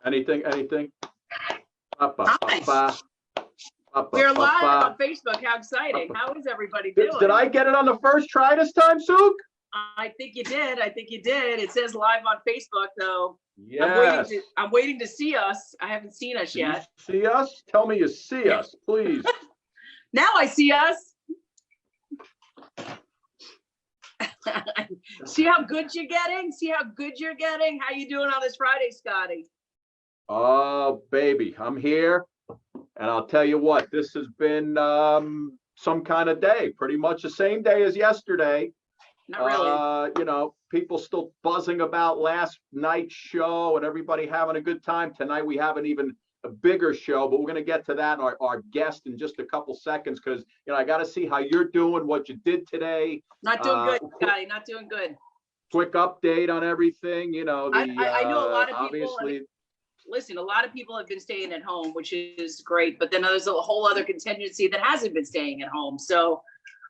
Anything? Hi. We're live on Facebook. How exciting. How is everybody doing? Did I get it on the first try this time, Suk? I think you did. It says live on Facebook, though. Yes. I'm waiting to see us. I haven't seen us yet. You see us? Tell me you see us, please. Now I see us. See how good you're getting? How you doing on this Friday, Scotty? Oh, baby, I'm here. And I'll tell you what, this has been some kind of day, pretty much the same day as yesterday. Not really. You know, people still buzzing about last night's show and everybody having a good time. Tonight we have an even a bigger show, but we're going to get to that, our guest, in just a couple seconds, because, you know, I got to see how you're doing, what you did today. Not doing good, Scotty, not doing good. Quick update on everything, you know. I know a lot of people. Obviously, listen, a lot of people have been staying at home, which is great, but then there's a whole other contingency that hasn't been staying at home. So,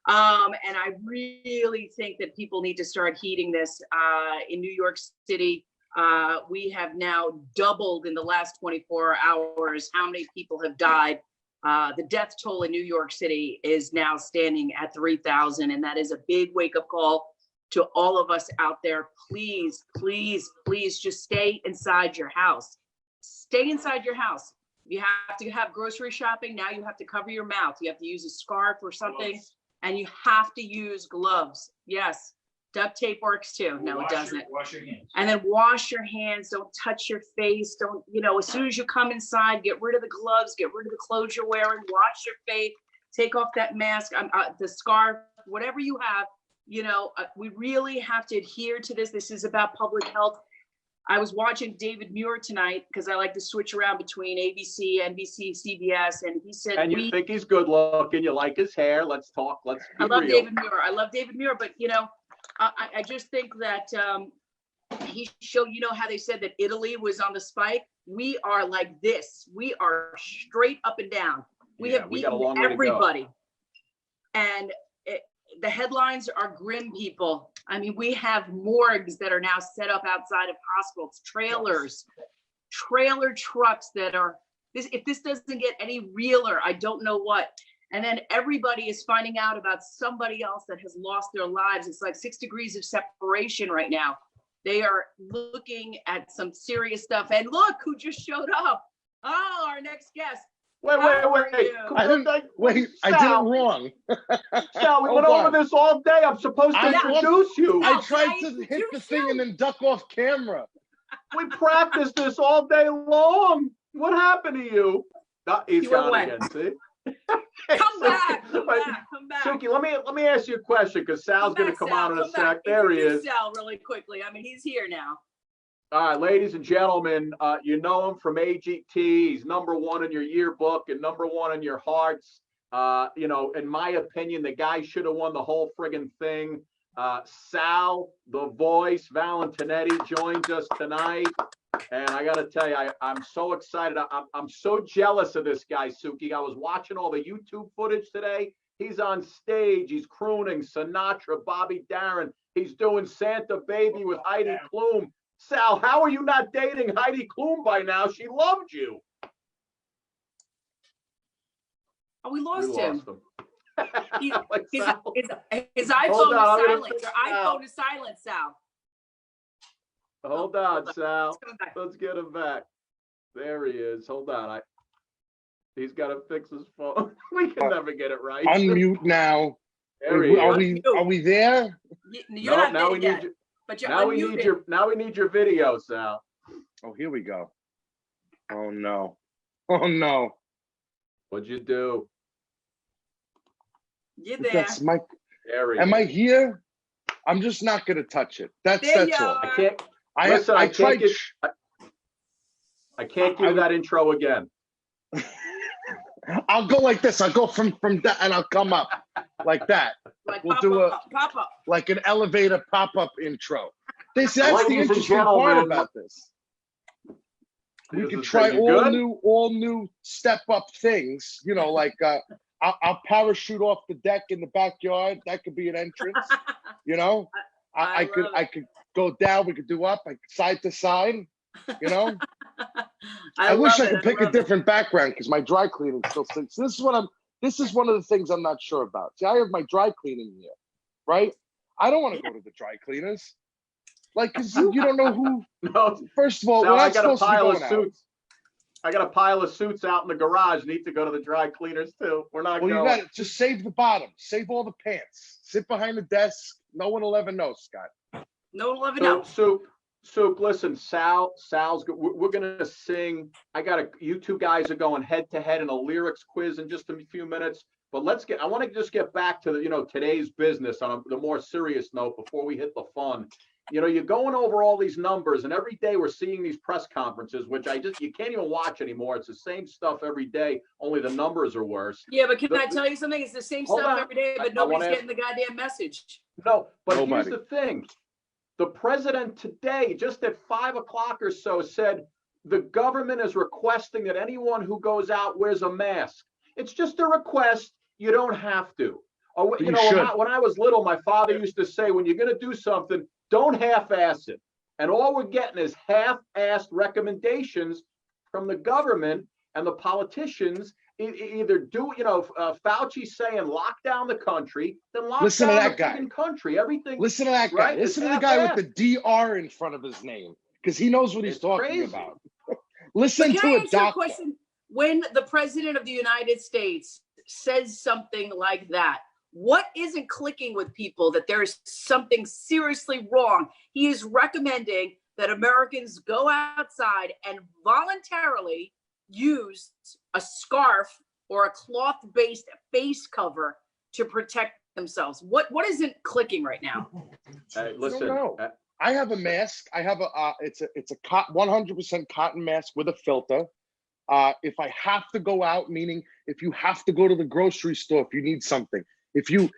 and I really think that people need to start heeding this. In New York City, we have now doubled in the last 24 hours how many people have died. The death toll in New York City is now standing at 3,000, and that is a big wake-up call to all of us out there. Please, please, please just stay inside your house. Stay inside your house. You have to have grocery shopping. Now you have to cover your mouth. You have to use a scarf or something, and you have to use gloves. Yes, duct tape works too. No, it doesn't. Wash your hands. And then wash your hands. Don't touch your face. Don't, you know, as soon as you come inside, get rid of the gloves, get rid of the clothes you're wearing, wash your face, take off that mask, the scarf, whatever you have. You know, we really have to adhere to this. This is about public health. I was watching David Muir tonight because I like to switch around between ABC, NBC, CBS, and he said, and you think he's good looking, you like his hair. Let's talk. Let's be I love real. David Muir. I love David Muir, but you know, I just think that he showed, you know, how they said that Italy was on the spike. We are like this. We are straight up and down. We have beaten everybody. And the headlines are grim, people. I mean, we have morgues that are now set up outside of hospitals, trailer trucks that are this. If this doesn't get any realer, I don't know what. And then everybody is finding out about somebody else that has lost their lives. It's like 6 degrees of separation right now. They are looking at some serious stuff. And look who just showed up. Oh, our next guest. Wait. I did it wrong. Sal, we went over this all day. I'm supposed to introduce you. I tried to hit the thing and then duck off camera. We practiced this all day long. What happened to you? He's gone again, see? Come back. Suki, let me ask you a question, because Sal's going to come on in a sec. There he is. Sal, really quickly. I mean, he's here now. All right, ladies and gentlemen, you know him from AGT. He's #1 in your yearbook and #1 in your hearts. You know, in my opinion, the guy should have won the whole friggin' thing. Sal, the voice, Valentinetti, joins us tonight. And I got to tell you, I'm so excited. I'm so jealous of this guy, Suki. I was watching all the YouTube footage today. He's on stage. He's crooning Sinatra, Bobby Darin. He's doing Santa Baby with Heidi Klum. Sal, how are you not dating Heidi Klum by now? She loved you. Oh, we lost him. His iPhone is silent. Your iPhone is silent, Sal. Hold on, Sal. Let's get him back. There he is. Hold on. He's got to fix his phone. We can never get it right. Unmute now. There he is. Are we there? You're not there yet. But now we need your video, Sal. Oh, here we go. Oh no. Oh no. What'd you do? You're there. That's my. Am I here? I'm just not gonna touch it. That's all. I can't. I tried. I can't do that intro again. I'll go like this. I'll go from that, and I'll come up like that. Like we'll do pop up, like an elevator pop-up intro. That's the interesting part about this. We can try all new step-up things. You know, like I'll parachute off the deck in the backyard. That could be an entrance. You know, I could go down. We could do up, like side to side. You know, I wish I love could it. pick a love it. different background because my dry cleaning still stinks. So this is one of the things I'm not sure about. See, I have my dry cleaning here, right? I don't want to go to the dry cleaners. Like, because you don't know who. No, First of all, Sal, we're I not got a supposed to be pile of going out. suits. I got a pile of suits out in the garage. Need to go to the dry cleaners too. We're not Well, you going. got to just save the bottom. Save all the pants. Sit behind the desk. No one will ever know, Scott. No one will ever know. Soup, listen, Sal's we're gonna sing. You two guys are going head to head in a lyrics quiz in just a few minutes. But I want to just get back to today's business on the more serious note before we hit the fun. You're going over all these numbers, and every day we're seeing these press conferences, which you can't even watch anymore. It's the same stuff every day, only the numbers are worse. Yeah, but can I tell you something? It's the same stuff every day, but nobody's getting the goddamn message. No, but Nobody. Here's the thing. The president today, just at 5 o'clock or so, said the government is requesting that anyone who goes out wears a mask. It's just a request. You don't have to. Or, when I was little, my father used to say, when you're going to do something, don't half-ass it. And all we're getting is half-assed recommendations from the government and the politicians. Either do, Fauci saying lock down the country, then lock Listen down to that the guy. Country. Everything. Listen to that guy. Right? Listen It's to the guy with half-assed. the DR in front of his name because he knows what he's talking crazy. about. Listen But to can I a answer a doctor. question? When the president of the United States says something like that, what isn't clicking with people that there is something seriously wrong? He is recommending that Americans go outside and voluntarily use a scarf or a cloth-based face cover to protect themselves. What isn't clicking right now? Hey, listen. I don't know. I have a mask. I have it's a 100% cotton mask with a filter. If I have to go out, meaning if you have to go to the grocery store, if you need something, if you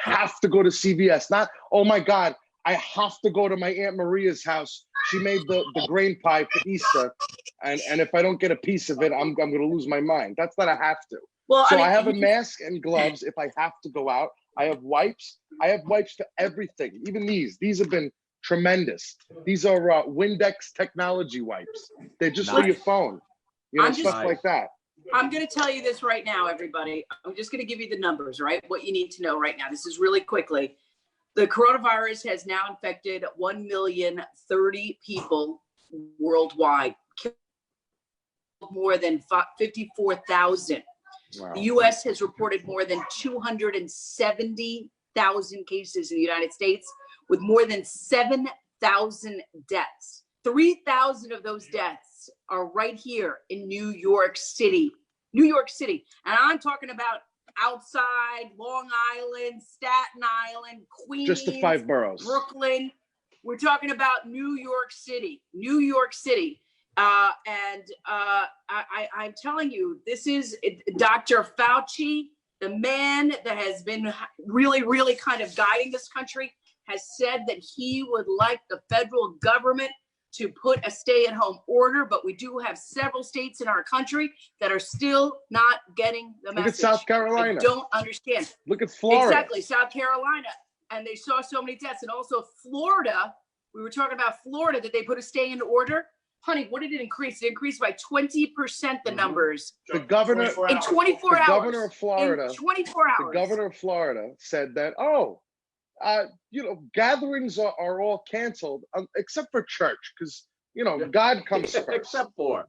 have to go to CVS, not, oh my God, I have to go to my Aunt Maria's house. She made the grain pie for Easter. And if I don't get a piece of it, I'm going to lose my mind. That's not a have to. Well, So I have a mask and gloves if I have to go out. I have wipes. I have wipes for everything. Even these have been tremendous. These are Windex technology wipes. They're just for your phone, stuff like that. I'm going to tell you this right now, everybody. I'm just going to give you the numbers, right? What you need to know right now. This is really quickly. The coronavirus has now infected 1,030,000 people worldwide, killed more than 54,000. Wow. The U.S. has reported more than 270,000 cases in the United States, with more than 7,000 deaths. 3,000 of those deaths are right here in New York City. New York City. And I'm talking about outside Long Island, Staten Island, Queens, Just the 5 boroughs. Brooklyn. We're talking about New York City. New York City. I'm telling you, this is Dr. Fauci, the man that has been really, really kind of guiding this country, has said that he would like the federal government to put a stay-at-home order, but we do have several states in our country that are still not getting the message. Look at South Carolina. I don't understand. Look at Florida. Exactly, South Carolina. And they saw so many deaths. And also Florida, we were talking about Florida, that they put a stay-in order. Honey, what did it increase? It increased by 20%, the numbers. The governor in 24 hours. The governor of Florida. In 24 hours. The governor of Florida said that, gatherings are all canceled except for church, because God comes first. Except for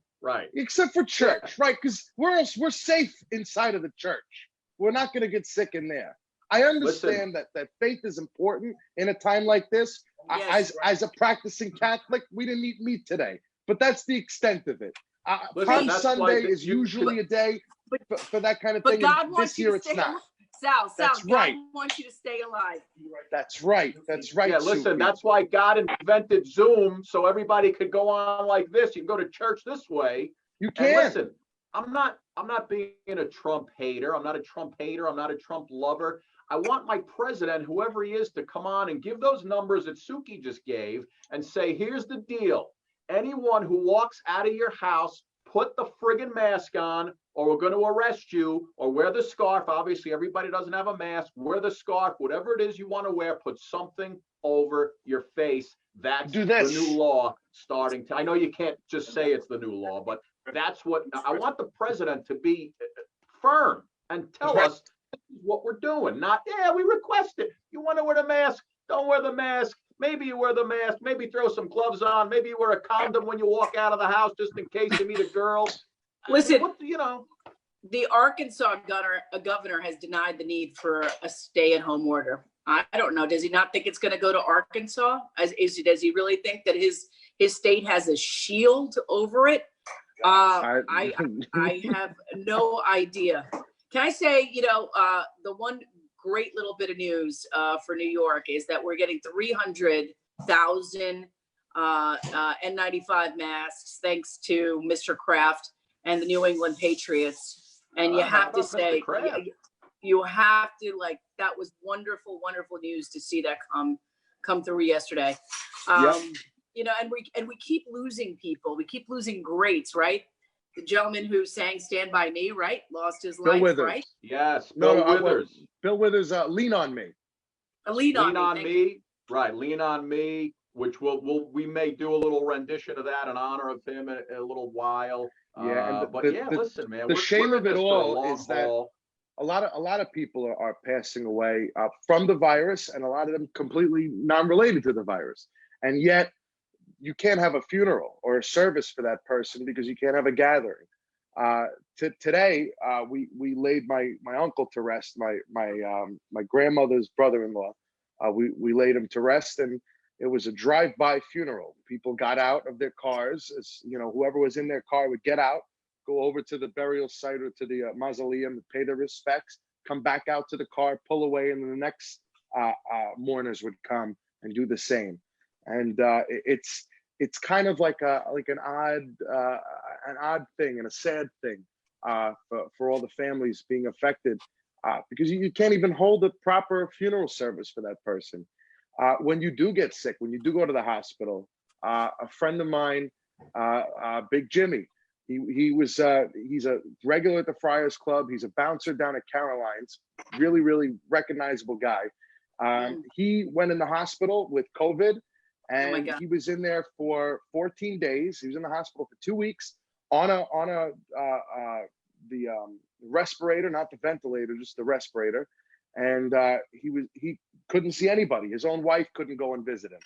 church, right? Because we're safe inside of the church. We're not going to get sick in there. I understand that faith is important in a time like this. Yes, as a practicing Catholic, we didn't eat meat today, but that's the extent of it. Palm Sunday is usually a day for that kind of thing. But God wants you to stay alive. Sal, that's God right. wants you to stay alive. That's right. That's right. Yeah, listen, Suki. that's why God invented Zoom, so everybody could go on like this. You can go to church this way. You can. And listen, I'm not being a Trump hater. I'm not a Trump hater. I'm not a Trump lover. I want my president, whoever he is, to come on and give those numbers that Suki just gave and say, here's the deal. Anyone who walks out of your house, put the friggin' mask on, or we're going to arrest you, or wear the scarf. Obviously, everybody doesn't have a mask. Wear the scarf, whatever it is you want to wear, put something over your face. That's Do the this. new law starting to, I know you can't just say it's the new law, but that's what I want the president to be firm and tell us what we're doing. Not, yeah, we request it. You want to wear the mask? Don't wear the mask. Maybe you wear the mask. Maybe throw some gloves on. Maybe you wear a condom when you walk out of the house just in case you meet a girl. Listen, what, you know. The Arkansas governor has denied the need for a stay-at-home order. I don't know. Does he not think it's going to go to Arkansas? Does he really think that his state has a shield over it? I have no idea. Can I say, the one great little bit of news for New York is that we're getting 300,000 N95 masks thanks to Mr. Kraft and the New England Patriots. And you have to say, you have to, like, that was wonderful, wonderful news to see that come through yesterday. And we keep losing people. We keep losing greats, right? The gentleman who sang "Stand by Me," right, lost his life, right? Yes, Bill Withers. Bill Withers, "Lean on Me." Lean on me. Right, "Lean on Me," which we may do a little rendition of that in honor of him in a little while. Yeah, listen, man. The shame of it all is that a lot of people are passing away from the virus, and a lot of them completely non-related to the virus, and yet you can't have a funeral or a service for that person because you can't have a gathering. Today, we laid my uncle to rest, my grandmother's brother-in-law. We laid him to rest, and it was a drive-by funeral. People got out of their cars, whoever was in their car would get out, go over to the burial site or to the mausoleum to pay their respects, come back out to the car, pull away, and then the next mourners would come and do the same. And it's kind of like an odd thing and a sad thing for all the families being affected because you can't even hold a proper funeral service for that person. When you do get sick, when you do go to the hospital, a friend of mine, Big Jimmy, he's a regular at the Friars Club. He's a bouncer down at Caroline's, really, really recognizable guy. He went in the hospital with COVID, and he was in there for 14 days. He was in the hospital for 2 weeks on the respirator, not the ventilator, just the respirator. And he couldn't see anybody. His own wife couldn't go and visit him.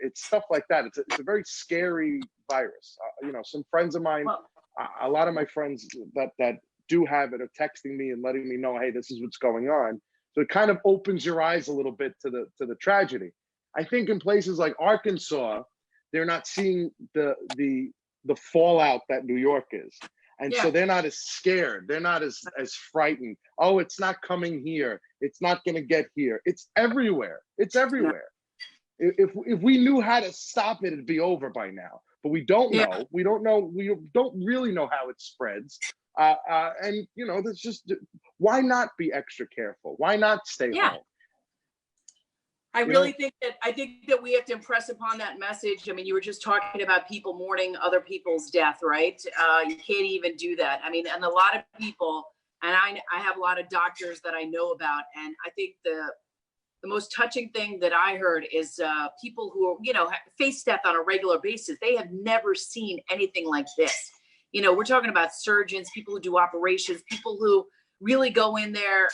It's stuff like that. It's a very scary virus. Some friends of mine, a lot of my friends that do have it are texting me and letting me know, hey, this is what's going on. So it kind of opens your eyes a little bit to the tragedy. I think in places like Arkansas, they're not seeing the fallout that New York is. And so they're not as scared. They're not as frightened. Oh, it's not coming here. It's not going to get here. It's everywhere. It's everywhere. If we knew how to stop it, it'd be over by now. But we don't know. We don't know. We don't really know how it spreads. And there's just, why not be extra careful? Why not stay home? I think that we have to impress upon that message. I mean, you were just talking about people mourning other people's death, right? You can't even do that. I mean, and a lot of people, and I have a lot of doctors that I know about, and I think the most touching thing that I heard is people who face death on a regular basis. They have never seen anything like this. We're talking about surgeons, people who do operations, people who really go in there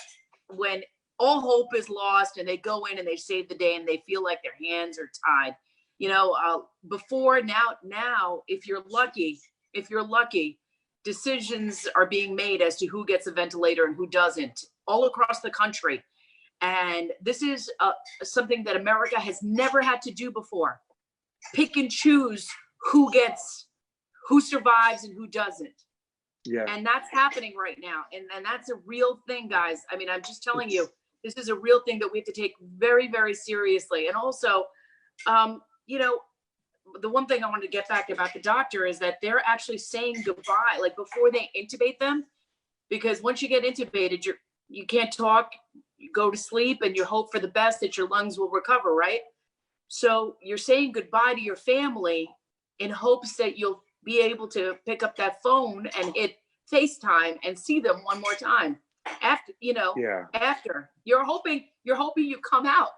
when all hope is lost, and they go in and they save the day, and they feel like their hands are tied. Before now, if you're lucky, decisions are being made as to who gets a ventilator and who doesn't all across the country. And this is something that America has never had to do before. Pick and choose who survives and who doesn't. Yeah. And that's happening right now. And that's a real thing, guys. I mean, I'm just telling you, this is a real thing that we have to take very, very seriously. And also, the one thing I wanted to get back about the doctor is that they're actually saying goodbye, like before they intubate them, because once you get intubated, you can't talk, you go to sleep, and you hope for the best that your lungs will recover, right? So you're saying goodbye to your family in hopes that you'll be able to pick up that phone and hit FaceTime and see them one more time. After you're hoping you come out.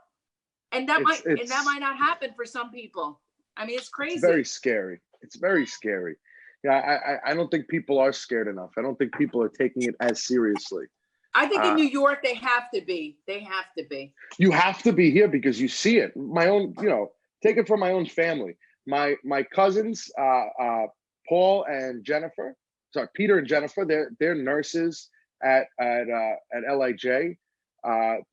And that might not happen for some people. I mean, it's crazy. It's very scary. It's very scary. Yeah, I don't think people are scared enough. I don't think people are taking it as seriously. I think in New York, they have to be. They have to be. You have to be here because you see it. My own, take it from my own family. My cousins, Paul and Jennifer, Peter and Jennifer, they're nurses at LIJ.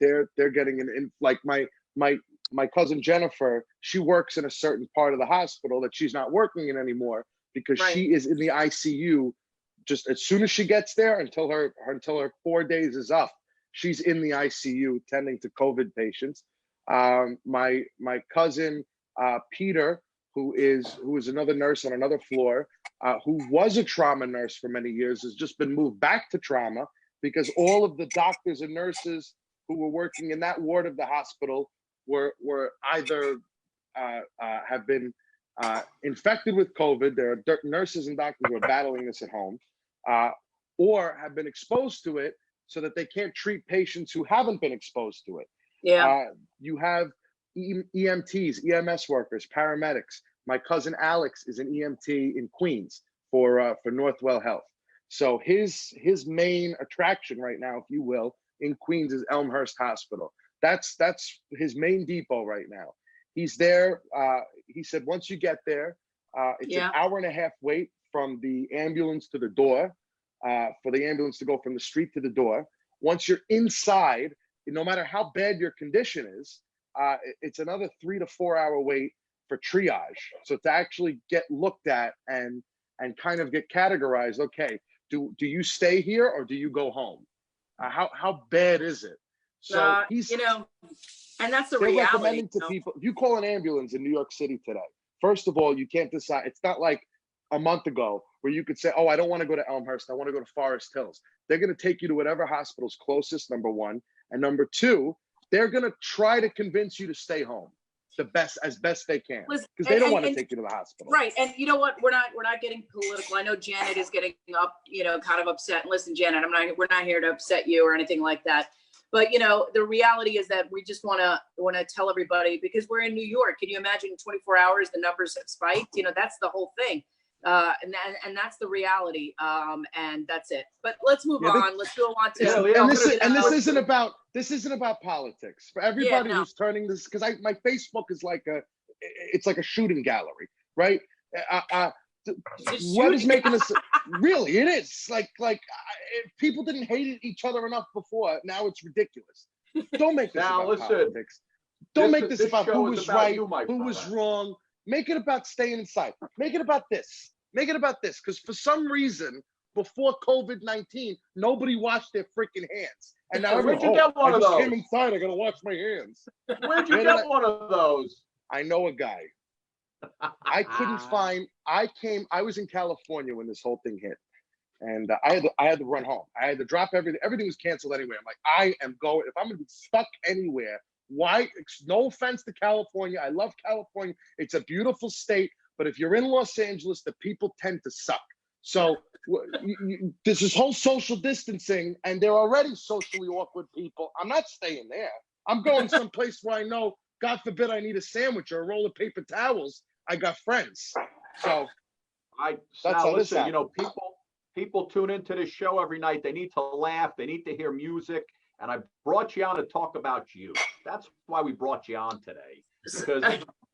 They're getting like my cousin Jennifer, she works in a certain part of the hospital that she's not working in anymore because she is in the ICU. Just as soon as she gets there, until her 4 days is up, she's in the ICU tending to COVID patients. My cousin Peter, who is another nurse on another floor, who was a trauma nurse for many years, has just been moved back to trauma because all of the doctors and nurses who were working in that ward of the hospital were either have been infected with COVID. There are nurses and doctors who are battling this at home, or have been exposed to it so that they can't treat patients who haven't been exposed to it. Yeah. You have EMTs, EMS workers, paramedics. My cousin Alex is an EMT in Queens for Northwell Health. So his main attraction right now, if you will, in Queens is Elmhurst Hospital. That's his main depot right now. He's there. He said once you get there, it's an hour and a half wait from the ambulance to the door, for the ambulance to go from the street to the door. Once you're inside, no matter how bad your condition is, it's another 3 to 4 hour wait for triage. So to actually get looked at and kind of get categorized. Okay, do you stay here or do you go home? How bad is it? So he's, and that's the they're reality. recommending to people, if you call an ambulance in New York City today, first of all, you can't decide. It's not like a month ago where you could say, oh, I don't want to go to Elmhurst, I want to go to Forest Hills. They're going to take you to whatever hospital's closest, number one. And number two, they're going to try to convince you to stay home as best they can, because they don't want to take you to the hospital. Right. And you know what? We're not getting political. I know Janet is getting up, kind of upset. And listen, Janet, we're not here to upset you or anything like that. But the reality is that we just want to tell everybody, because we're in New York. Can you imagine in 24 hours the numbers have spiked? That's the whole thing. And that's the reality. And that's it. But let's move on. Let's go on to this isn't about politics. For everybody who's turning this, because my Facebook is like a shooting gallery, right? What is making this really? It is like if people didn't hate each other enough before, now it's ridiculous. Don't make this about politics. Don't make this about who was right, who was wrong. Make it about staying inside. Make it about this. Make it about this. Because for some reason, before COVID-19, nobody washed their freaking hands. And now where'd you get one of those? I came inside. I gotta wash my hands. Where'd you get one of those? I know a guy. I couldn't find. I was in California when this whole thing hit, and I had to run home. I had to drop everything. Everything was canceled anyway. I'm like, I am going. If I'm gonna be stuck anywhere, why? No offense to California. I love California. It's a beautiful state. But if you're in Los Angeles, the people tend to suck. So there's this whole social distancing, and they're already socially awkward people. I'm not staying there. I'm going someplace where I know, God forbid, I need a sandwich or a roll of paper towels. I got friends. So listen, people tune into this show every night. They need to laugh. They need to hear music. And I brought you on to talk about you. That's why we brought you on today. Because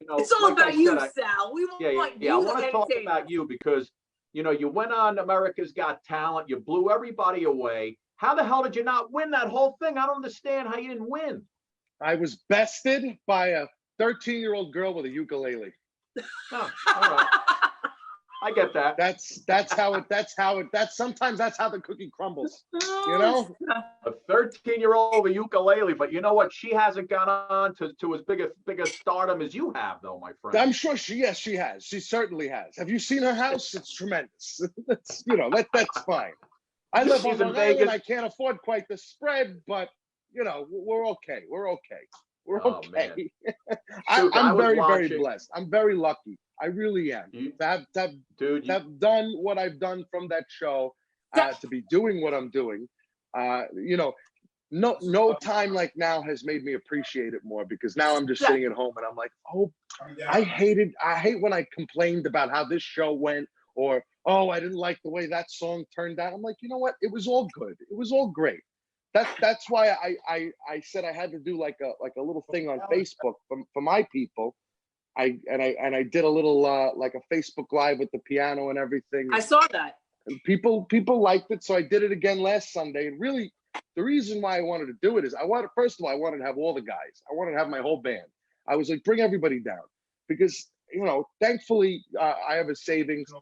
it's all about you, Sal. We want you. I want to talk about you because you went on America's Got Talent. You blew everybody away. How the hell did you not win that whole thing? I don't understand how you didn't win. I was bested by a 13-year-old girl with a ukulele. Oh, all right. I get that. Sometimes that's how the cookie crumbles. A 13-year-old with a ukulele, but you know what? She hasn't gone on to as big a stardom as you have, though, my friend. I'm sure she has. She certainly has. Have you seen her house? It's tremendous. That's fine. I live on Long Island. I can't afford quite the spread, but we're okay. We're okay. I'm very, very blessed. I'm very lucky. I really am. To have done what I've done from that show, to be doing what I'm doing. no time like now has made me appreciate it more, because now I'm just sitting at home and I'm like, oh, I hate when I complained about how this show went, or, oh, I didn't like the way that song turned out. I'm like, you know what? It was all good. It was all great. That's why I said I had to do like a little thing on Facebook for my people. I did a little like a Facebook Live with the piano and everything. I saw that. And people liked it, so I did it again last Sunday. And really, the reason why I wanted to do it is first of all, I wanted to have all the guys. I wanted to have my whole band. I was like, bring everybody down, because thankfully I have a savings.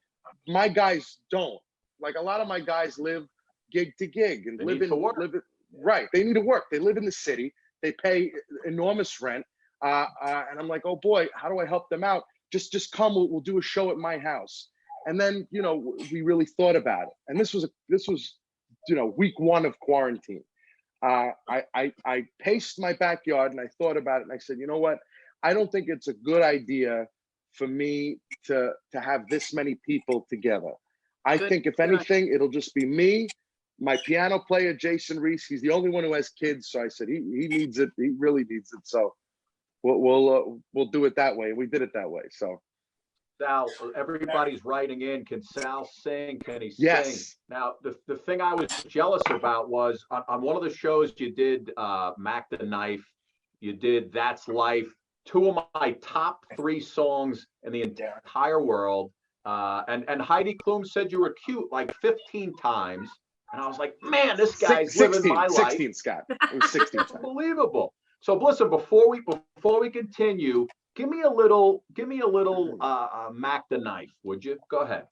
My guys don't. Like, a lot of my guys live gig to gig and live right. They need to work. They live in the city. They pay enormous rent. And I'm like, oh boy, how do I help them out? Just come. We'll do a show at my house. And then we really thought about it. And this was week 1 of quarantine. I paced my backyard and I thought about it, and I said, you know what? I don't think it's a good idea for me to have this many people together. I think if anything, it'll just be me, my piano player, Jason Reese. He's the only one who has kids. So I said, he needs it. He really needs it. So we'll do it that way. We did it that way. So. Sal, everybody's writing in. Can Sal sing? Can he sing? Yes. Now, the thing I was jealous about was on one of the shows you did, Mac the Knife, you did That's Life, 2 of my top 3 songs in the entire world. And Heidi Klum said you were cute like 15 times. And I was like, man, this guy's living my life. 16, Scott. It was 16 times. Unbelievable. So listen, before we continue, give me a little Mac the Knife, would you? Go ahead.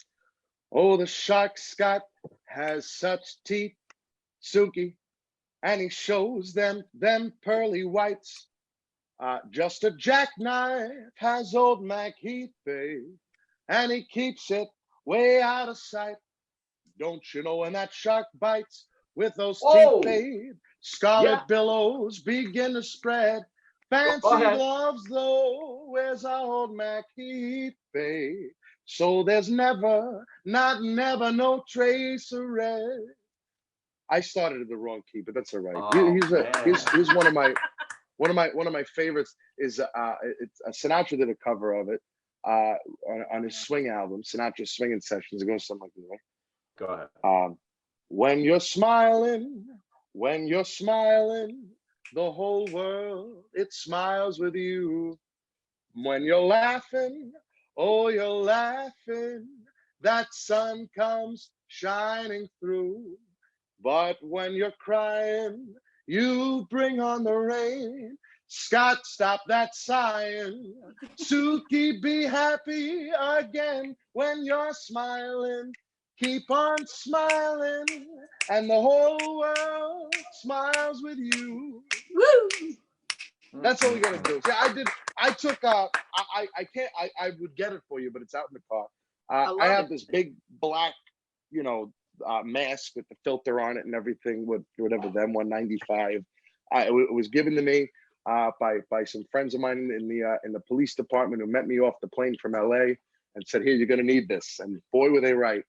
Oh, the shark, Scott, has such teeth, Suki, and he shows them pearly whites. Just a jackknife has old Mac Heath, babe, and he keeps it way out of sight. Don't you know when that shark bites with those teeth, babe, scarlet billows begin to spread. Fancy gloves, though, where's our old Mac Heath, babe? So there's never no trace of red. I started in the wrong key, but that's all right. He's one of my favorites. Is it's Sinatra did a cover of it on his swing album, Sinatra Swinging Sessions. It goes something like this. Go ahead. When you're smiling, the whole world, it smiles with you. When you're laughing, oh, you're laughing, that sun comes shining through. But when you're crying, you bring on the rain. Scott, stop that sighing. Suki, be happy again. When you're smiling, keep on smiling, and the whole world smiles with you. Woo! That's all we gotta do. See, I would get it for you, but it's out in the car. I have this big black, mask with the filter on it and everything, with whatever them 195. It was given to me by some friends of mine in the police department who met me off the plane from LA and said, "Here, you're gonna need this." And boy, were they right.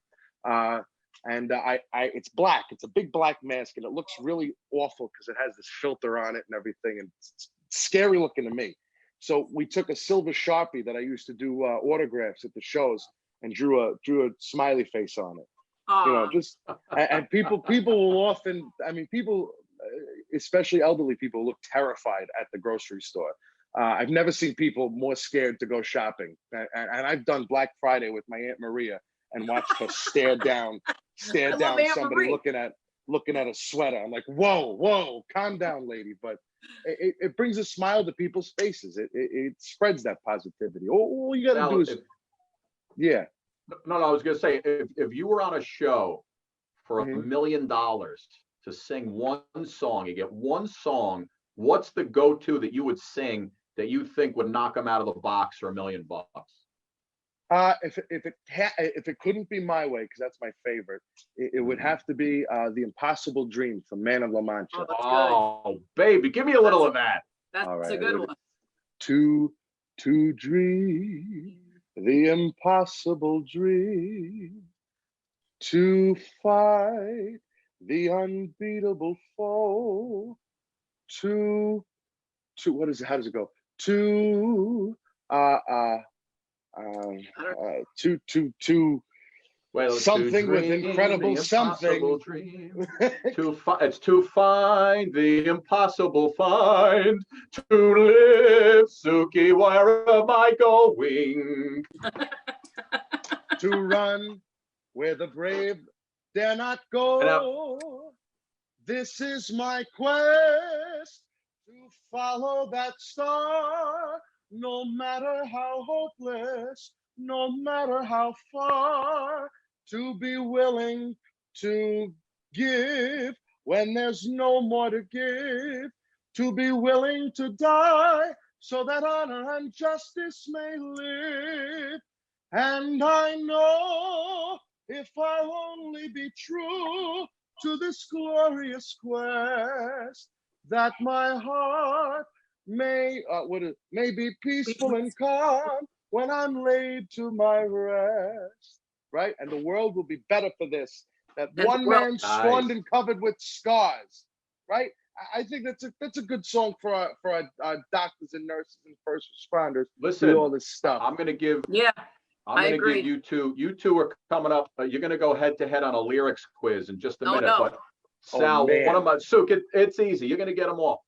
It's black. It's a big black mask, and it looks really awful because it has this filter on it and everything, and it's scary looking to me. So we took a silver Sharpie that I used to do autographs at the shows and drew a smiley face on it. And people will often, people, especially elderly people, look terrified at the grocery store. I've never seen people more scared to go shopping, and I've done Black Friday with my Aunt Maria and watched her stare down somebody looking at a sweater. I'm like, whoa, calm down, lady. But it brings a smile to people's faces. It spreads that positivity. All you got to do is, No, I was gonna say, if you were on a show for $1 million to sing one song, you get one song. What's the go-to that you would sing that you think would knock them out of the box for $1 million? If it couldn't be My Way, because that's my favorite, it would have to be The Impossible Dream from Man of La Mancha. Oh, baby, give me a little of that. That's a good one. To dream the impossible dream, to fight the unbeatable foe. What is it? How does it go? To Well, something to with dream incredible the something. impossible dream. It's to find the impossible find. To live, Suki, where am I going? To run where the brave dare not go. This is my quest, to follow that star, no matter how hopeless, no matter how far, to be willing to give when there's no more to give, to be willing to die so that honor and justice may live. And I know if I'll only be true to this glorious quest, that my heart may be peaceful and calm when I'm laid to my rest. Right? And the world will be better for this. That one man scorned and covered with scars. Right? I think that's a good song for our doctors and nurses and first responders. Listen, all this stuff. I'm gonna give. Yeah. I'm going to give you two. You two are coming up. You're going to go head to head on a lyrics quiz in just a minute. No. But Sal, one of my it's easy. You're going to get them all.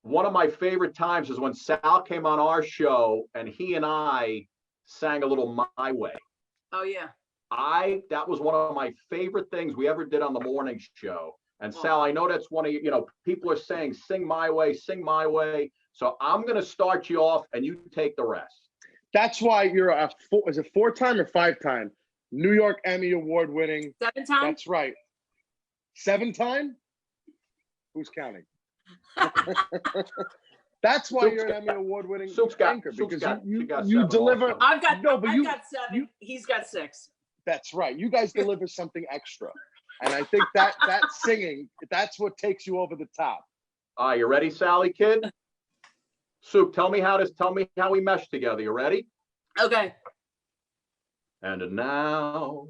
One of my favorite times is when Sal came on our show and he and I sang a little My Way. Oh yeah. That was one of my favorite things we ever did on the morning show. And Sal, I know that's one of people are saying sing My Way, sing My Way. So I'm going to start you off and you take the rest. That's why you're is it 4-time or 5-time New York Emmy Award winning? 7-time? That's right. 7-time? Who's counting? That's why you're an Emmy Award winning anchor, because you deliver. I've got 7. He's got 6. That's right. You guys deliver something extra. And I think that singing, that's what takes you over the top. You ready, Sally Kid? Suk, tell me how we mesh together. You ready? Okay. And now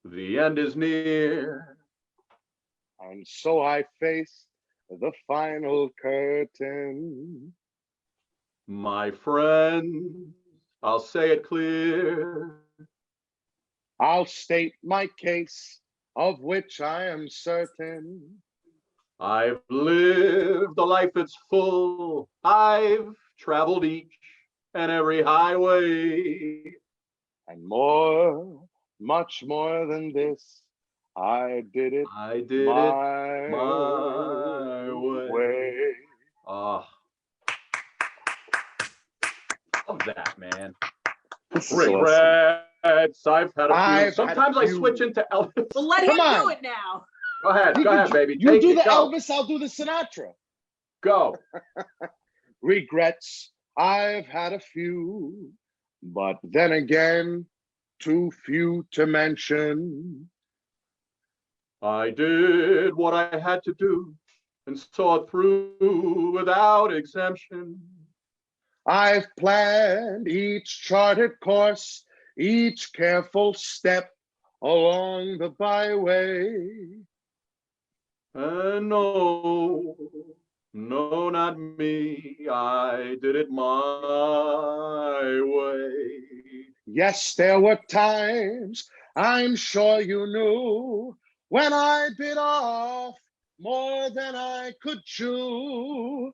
the end is near. And so I face the final curtain. My friend, I'll say it clear. I'll state my case, of which I am certain. I've lived a life that's full. I've traveled each and every highway. And much more than this, I did it my way. Oh, love that, man. Regrets, I've had a few. Sometimes I switch into Elvis. Well, let him do it now. Go ahead, baby. You do the Elvis, I'll do the Sinatra. Go. Regrets, I've had a few, but then again, too few to mention. I did what I had to do and saw it through without exemption. I've planned each charted course, each careful step along the byway. No, not me. I did it my way. Yes, there were times, I'm sure you knew, when I bit off more than I could chew.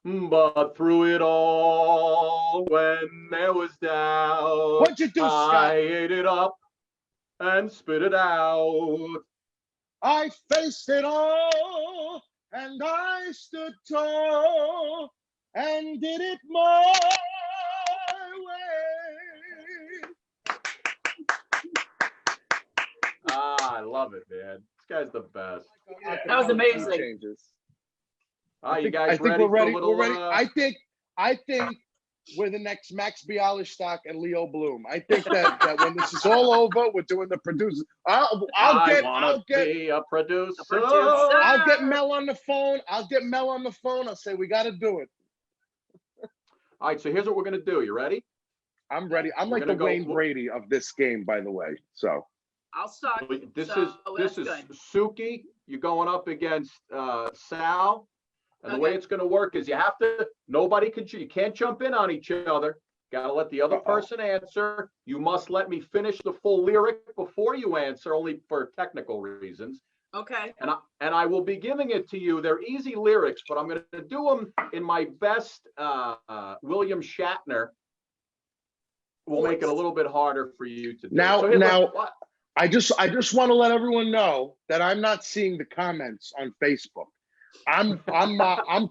But through it all, when there was doubt, what'd you do, Scott? I ate it up and spit it out. I faced it all, and I stood tall, and did it my way. I love it, man. This guy's the best. That was amazing. You guys ready? We're ready. We're ready. I think we're the next Max Bialystock and Leo Bloom. I think that when this is all over, we're doing the producer. I'll be a producer. I'll get Mel on the phone. I'll say we got to do it. All right. So here's what we're gonna do. You ready? I'm ready. I'm like the Wayne Brady of this game, by the way. So I'll start. This So, is that's good. Suki. You're going up against Sal. And the way it's going to work is you can't jump in on each other. Got to let the other person answer. You must let me finish the full lyric before you answer, only for technical reasons. Okay. And I will be giving it to you. They're easy lyrics, but I'm going to do them in my best William Shatner. We'll make it a little bit harder for you to do. Now, I just want to let everyone know that I'm not seeing the comments on Facebook. I'm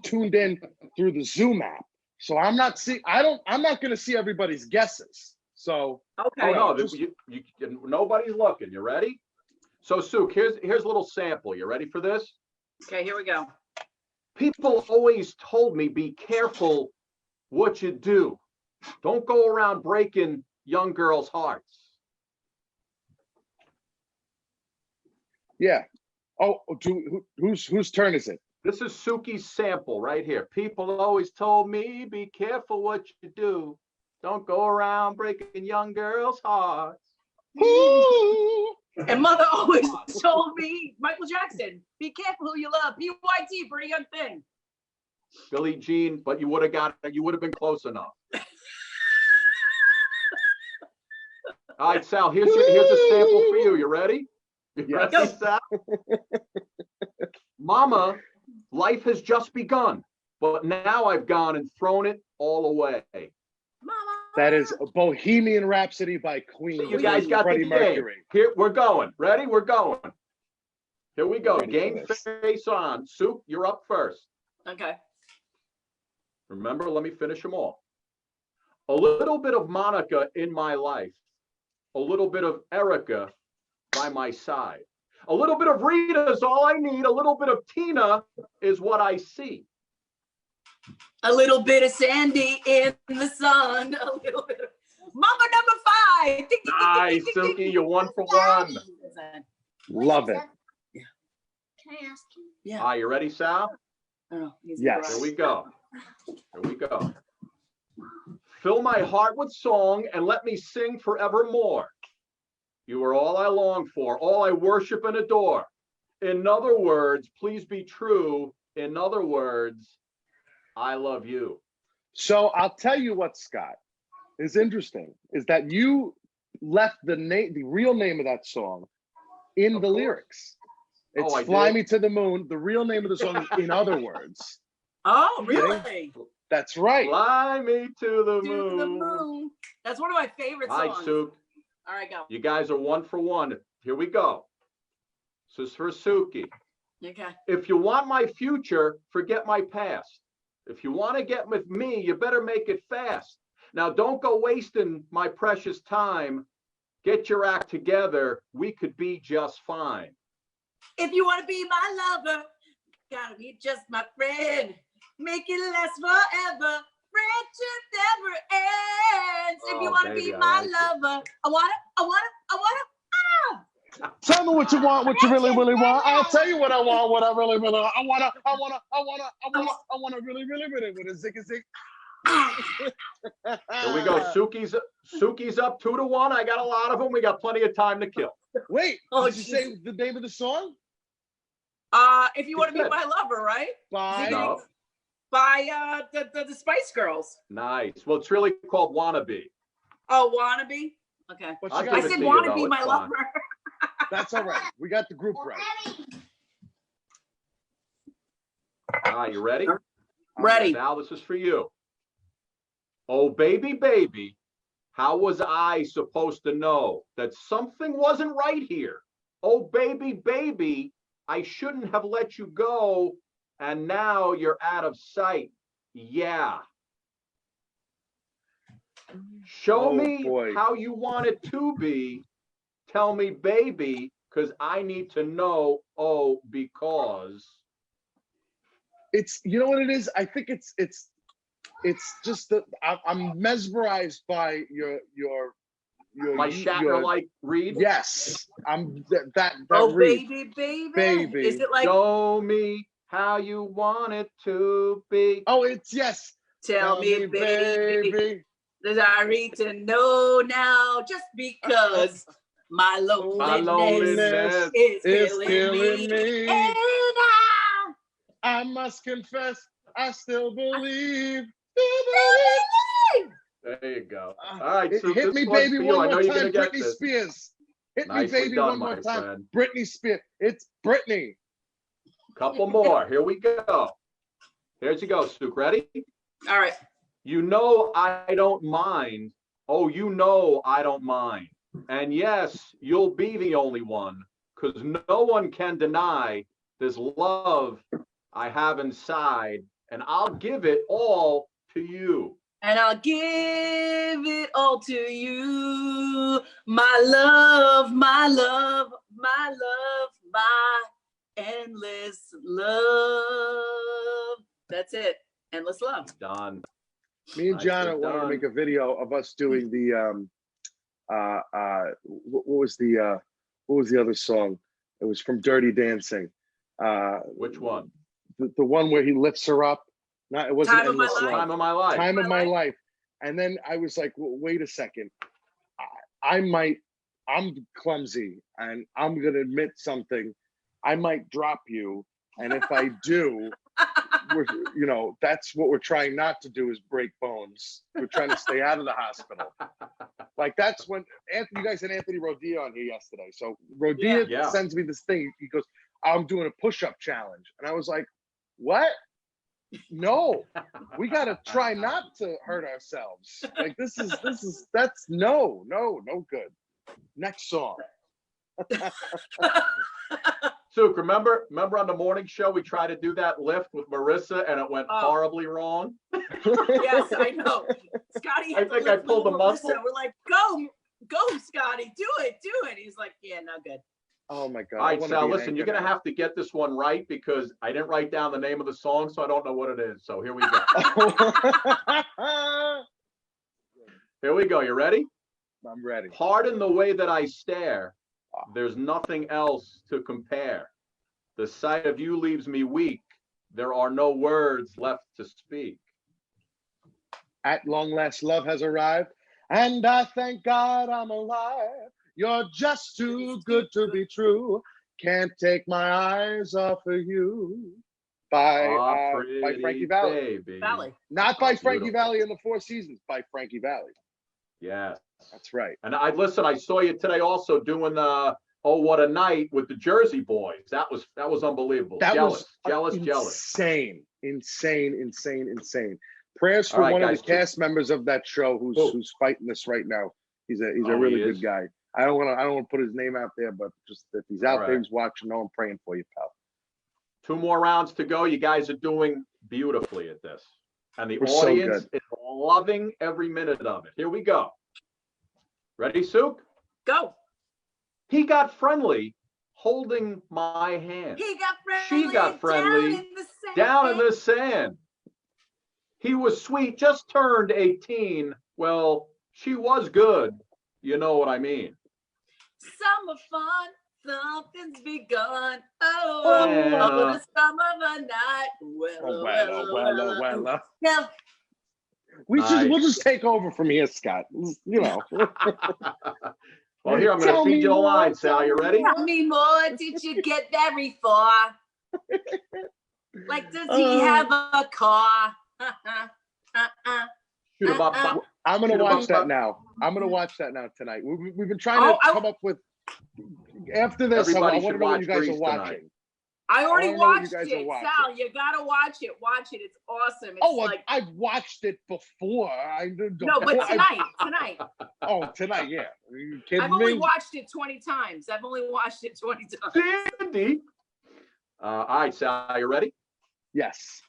tuned in through the Zoom app, so I'm not going to see everybody's guesses. So okay. Oh no, nobody's looking. You ready? So Sue, here's a little sample. You ready for this? Okay, here we go. People always told me, be careful what you do. Don't go around breaking young girls' hearts. Yeah. Oh, whose turn is it? This is Suki's sample right here. People always told me, be careful what you do. Don't go around breaking young girls' hearts. And mother always told me, Michael Jackson, be careful who you love. PYT, pretty young thing. Billie Jean, but you would have been close enough. All right, Sal, here's a sample for you. You ready? Yes. Ready, Sal? Mama, life has just begun, but now I've gone and thrown it all away. Mama. That is Bohemian Rhapsody by Queen. You guys got Freddie the game. Mercury. Here, we're going. Ready? We're going. Here we go. Ready Game face on. Sue, you're up first. Okay. Remember, let me finish them all. A little bit of Monica in my life. A little bit of Erica by my side. A little bit of Rita is all I need. A little bit of Tina is what I see. A little bit of Sandy in the sun. A little bit of Mama number 5. Nice, Suki. You're 1 for 1. Love it. Yeah. Can I ask you? Yeah. All right, you ready, Sal? Yes. Here we go. Here we go. Fill my heart with song and let me sing forevermore. You are all I long for, all I worship and adore. In other words, please be true. In other words, I love you. So I'll tell you what, Scott, is interesting is that you left the real name of that song in the lyrics. It's Fly Me to the Moon. The real name of the song is In Other Words. Oh, really? That's right. Fly me to the To moon. the moon. That's one of my favorite All songs. right, Sue. All right, go. You guys are 1 for 1. Here we go. This is for Suki. Okay. If you want my future, forget my past. If you want to get with me, you better make it fast. Now, don't go wasting my precious time. Get your act together. We could be just fine. If you want to be my lover, gotta be just my friend. Make it last forever. Friendship never ends. If you want to be my lover, I wanna. Tell me what you want, what you really, really want. I'll tell you what I want, what I really, really want. I wanna really, really, really with a ziggy zig. Here we go. Suki's up 2 to 1. I got a lot of them. We got plenty of time to kill. Wait, did you say the name of the song? If you want to be my lover, right? No. By the Spice Girls. Nice. Well, it's really called Wannabe. Oh, Wannabe? Okay. I said wanna be my lover. That's all right. We got the group right. All right, you ready? Ready. Now this is for you. Oh, baby, baby, how was I supposed to know that something wasn't right here? Oh, baby, baby, I shouldn't have let you go, and now you're out of sight. Yeah. Show me how you want it to be. Tell me, baby, because I need to know. Oh, because it's, you know what it is? I think it's just that I'm mesmerized by your my Shatner-like read. Yes, I'm that oh, read. baby. Is it like show me how you want it to be? Oh, it's yes. Tell me, baby. Does I need to know now? Just because My loneliness is killing me. And I must confess, I still believe. There you go. All right, so Hit me, this one's baby, for you. one I know more you're time, gonna get Britney this. Spears. Hit me, Nicely baby, done, one my more time. friend. Britney Spears. It's Britney. Couple more. Here we go. Here's you go, Suk. Ready? all right. You know I don't mind. Oh, you know I don't mind. And yes, you'll be the only one, because no one can deny this love I have inside, and I'll give it all to you. And I'll give it all to you, my love, my love, my love, my endless love. That's it. Endless love. Done. Me and John Nicely wanted to done. make a video of us doing the what was the other song? It was from Dirty Dancing. Which one? The one where he lifts her up. It wasn't Time of My Endless Life. Love. Time of my life. Time of my life. And then I was like, wait a second. I'm clumsy and I'm gonna admit something. I might drop you. And if I do, that's what we're trying not to do, is break bones. We're trying to stay out of the hospital. Like, that's when you guys had Anthony Rodia on here yesterday. So Rodia Yeah. sends me this thing. He goes, I'm doing a push-up challenge. And I was like, what? No, we got to try not to hurt ourselves. Like, that's no good. Next song. Suk, remember on the morning show, we tried to do that lift with Marissa and it went horribly wrong? Yes, I know. Scotty had I think I pulled the muscle. We're like, go, Scotty, do it. He's like, yeah, not good. Oh my God. All right, Sal, listen, you're going to have to get this one right because I didn't write down the name of the song, so I don't know what it is. So here we go. Here we go. You ready? I'm ready. Pardon the way that I stare. There's nothing else to compare. The sight of you leaves me weak. There are no words left to speak. At long last, love has arrived, and I thank God I'm alive. You're just too good to be true. Can't take my eyes off of you. By Frankie Valli. Valley. Not by Frankie Beautiful. Valli in the Four Seasons, by Frankie Valli. Yes. That's right. And I saw you today also doing Oh What a Night with the Jersey Boys. That was unbelievable. Jealous. Insane. Prayers for one of the cast members of that show who's fighting this right now. He's a really good guy. I don't want to put his name out there, but just if he's out there, he's watching. I'm praying for you, pal. 2 more rounds to go. You guys are doing beautifully at this. And the We're audience so is loving every minute of it. Here we go. Ready, Suk? Go. He got friendly holding my hand. He got friendly. She got friendly down in the sand. He was sweet, just turned 18. Well, she was good. You know what I mean. Summer fun, something's begun. Oh, Well, the summer of a night. Well. Yeah. We'll just take over from here, Scott. Well, here, I'm going to feed you a line, Sal. You ready? Tell me more. Did you get very far? Like, does he have a car? Shoot 'em up. I'm going to watch that now. Tonight. We've been trying to come up with, after this, I want to know what you guys are watching. Tonight. I already watched it, Sal. You gotta watch it. It's awesome. It's I've watched it before. No, but tonight. Oh, tonight, yeah. Are you kidding I've only watched it 20 times. Sandy. All right, Sal, you ready? Yes.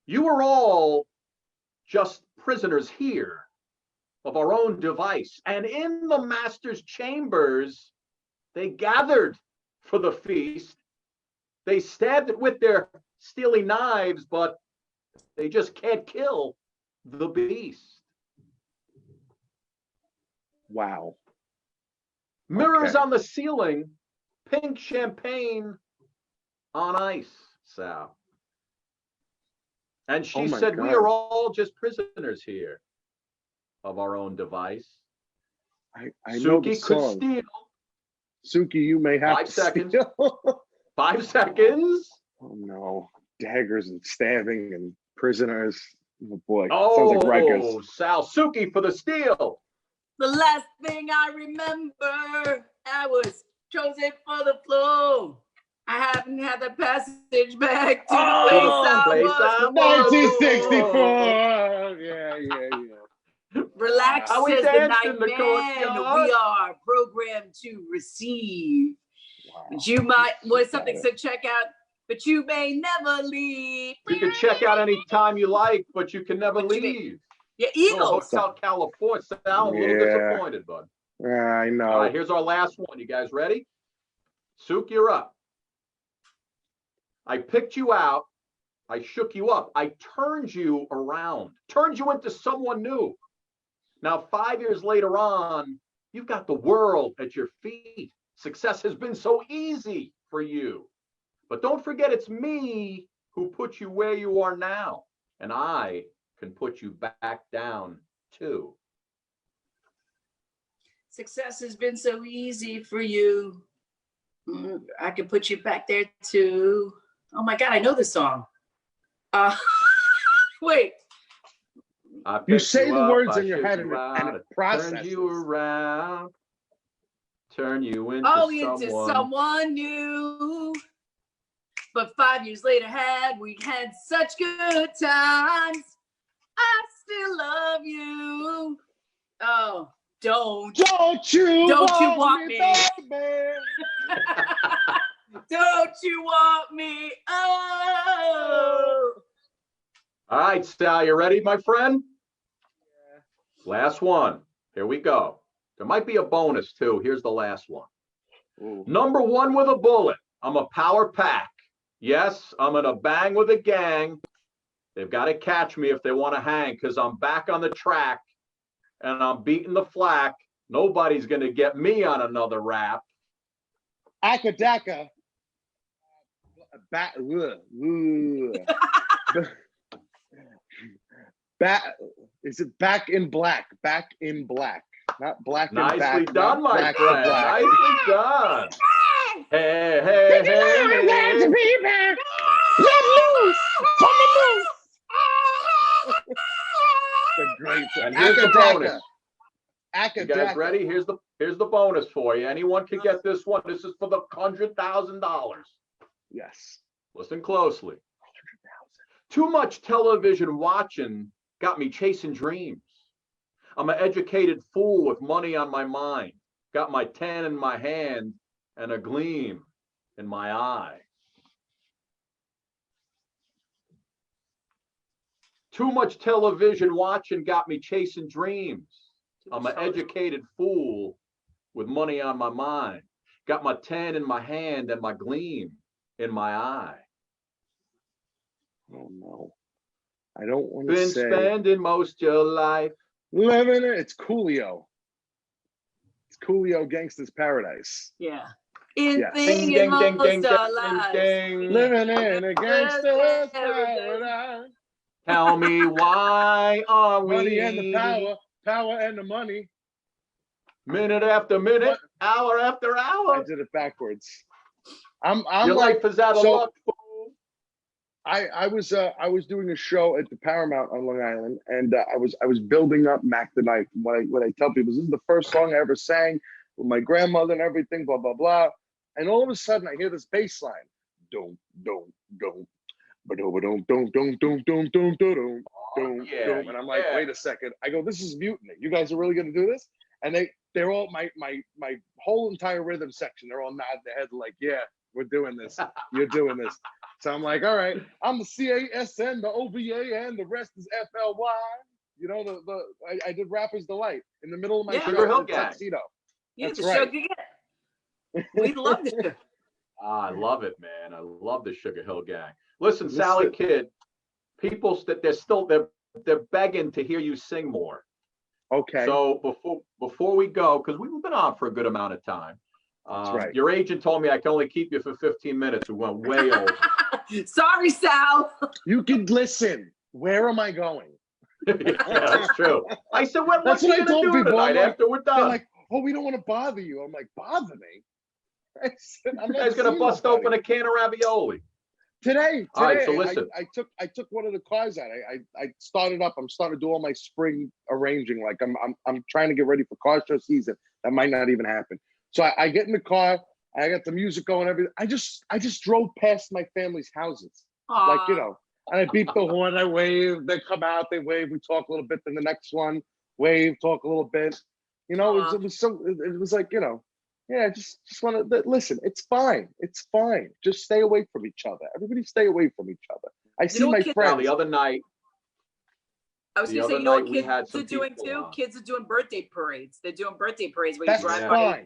You are all just prisoners here of our own device. And in the master's chambers, they gathered for the feast. They stabbed it with their steely knives, but they just can't kill the beast. Wow. Mirrors on the ceiling, pink champagne on ice, Sal. And she said, we are all just prisoners here of our own device. I know the Suki could song. steal. Suki, you may have 5 to seconds. steal. 5 seconds. Oh no, daggers and stabbing and prisoners. Oh boy, sounds like Rikers. Oh, Sal, Suki for the steal. The last thing I remember, I was chosen for the flow. I haven't had the passage back to the place I was. 1964. Yeah. Relax, How we says the danced night in the man. courtyard. We are programmed to receive. Wow. But you might was something to check out, but you may never leave. You can check out any time you like, but you can never What you leave. Yeah, Oh, Eagles. Hotel California. Sal, I'm a little Yeah. disappointed, bud. I know. All right, here's our last one. You guys ready? Sook, you're up. I picked you out. I shook you up. I turned you around, turned you into someone new. Now, 5 years later on, you've got the world at your feet. Success has been so easy for you. But don't forget, it's me who put you where you are now. And I can put you back down too. Success has been so easy for you. I can put you back there too. Oh my God, I know this song. Wait. You say the words I in your shook head you and out, it processes. Turn you around, turn you into Into someone new. But 5 years later, we had such good times. I still love you. Oh, don't you want me, baby? Don't you want me? Oh. All right, Sal, you ready, my friend? Yeah. Last one. Here we go. There might be a bonus too. Here's the last one. Ooh. Number one with a bullet. I'm a power pack. Yes, I'm gonna bang with a gang. They've got to catch me if they want to hang, because I'm back on the track and I'm beating the flack. Nobody's gonna get me on another rap. Akadaka. Is it back in black? Back in black. Not black and back. Nicely done, my black friend. Nicely done. Hey, hey, hey. Let loose! Turn loose! The great And here's the bonus. You guys Akadaka. ready? Here's the bonus for you. Anyone can get this one. This is for the $100,000. Yes. Listen closely. Too much television watching got me chasing dreams. I'm an educated fool with money on my mind. Got my 10 in my hand and a gleam in my eye. Too much television watching got me chasing dreams. I'm an educated fool with money on my mind. Got my 10 in my hand and my gleam in my eye. Oh no. I don't want to Been say. spending most your life. Living it. It's Coolio. It's Coolio Gangsta's Paradise. Yeah. Yes. Thinking Ding, ding, most ding, our ding, lives. ding. Living in a gangster's paradise. Tell me why are we Money and the power and the money. minute after minute, hour after I hour? did it backwards. I'm Your like, life is out of so- luck, fool. I was doing a show at the Paramount on Long Island, and I was building up Mac the Knife. What I tell people is, this is the first song I ever sang with my grandmother and everything, blah blah blah. And all of a sudden, I hear this bass line, don't, but don't, and I'm like, wait a second. I go, this is mutiny. You guys are really gonna do this? And they're all my whole entire rhythm section. They're all nodding their head like, yeah, we're doing this. You're doing this. So I'm like, all right, I'm the CASN, the OVA, and the rest is FLY. You know, I did Rapper's Delight in the middle of my Sugar Hill show, Gang. tuxedo. You That's the right. Sugar Gang. We love the show. I love it, man. I love the Sugar Hill Gang. Listen, This Sally is- Kid, people they're begging to hear you sing more. Okay. So before we go, because we've been on for a good amount of time. That's right. Your agent told me I can only keep you for 15 minutes. We went way over. Sorry, Sal. You could listen. Where am I going? Yeah, that's true. I said, what, what's That's he what I gonna told do people. tonight I'm like- after we're They're done? like, oh, we don't want to bother you. I'm like, bother me? I said, I'm You not guys gonna seeing bust nobody. open a can of ravioli. Today, All right, so listen. I took one of the cars out. I started up. I'm starting to do all my spring arranging. Like I'm trying to get ready for car show season. That might not even happen. So I get in the car. I got the music going. Everything. I just drove past my family's houses. Like, you know, and I beep the horn. I wave. They come out. They wave. We talk a little bit. Then the next one, wave, talk a little bit. You know, it was like, you know. Yeah, just want to listen. It's fine. It's fine. Just stay away from each other. Everybody stay away from each other. I see my friends. The other night. I was going to say, you know what kids are doing too? Kids are doing birthday parades. They're doing birthday parades where you drive by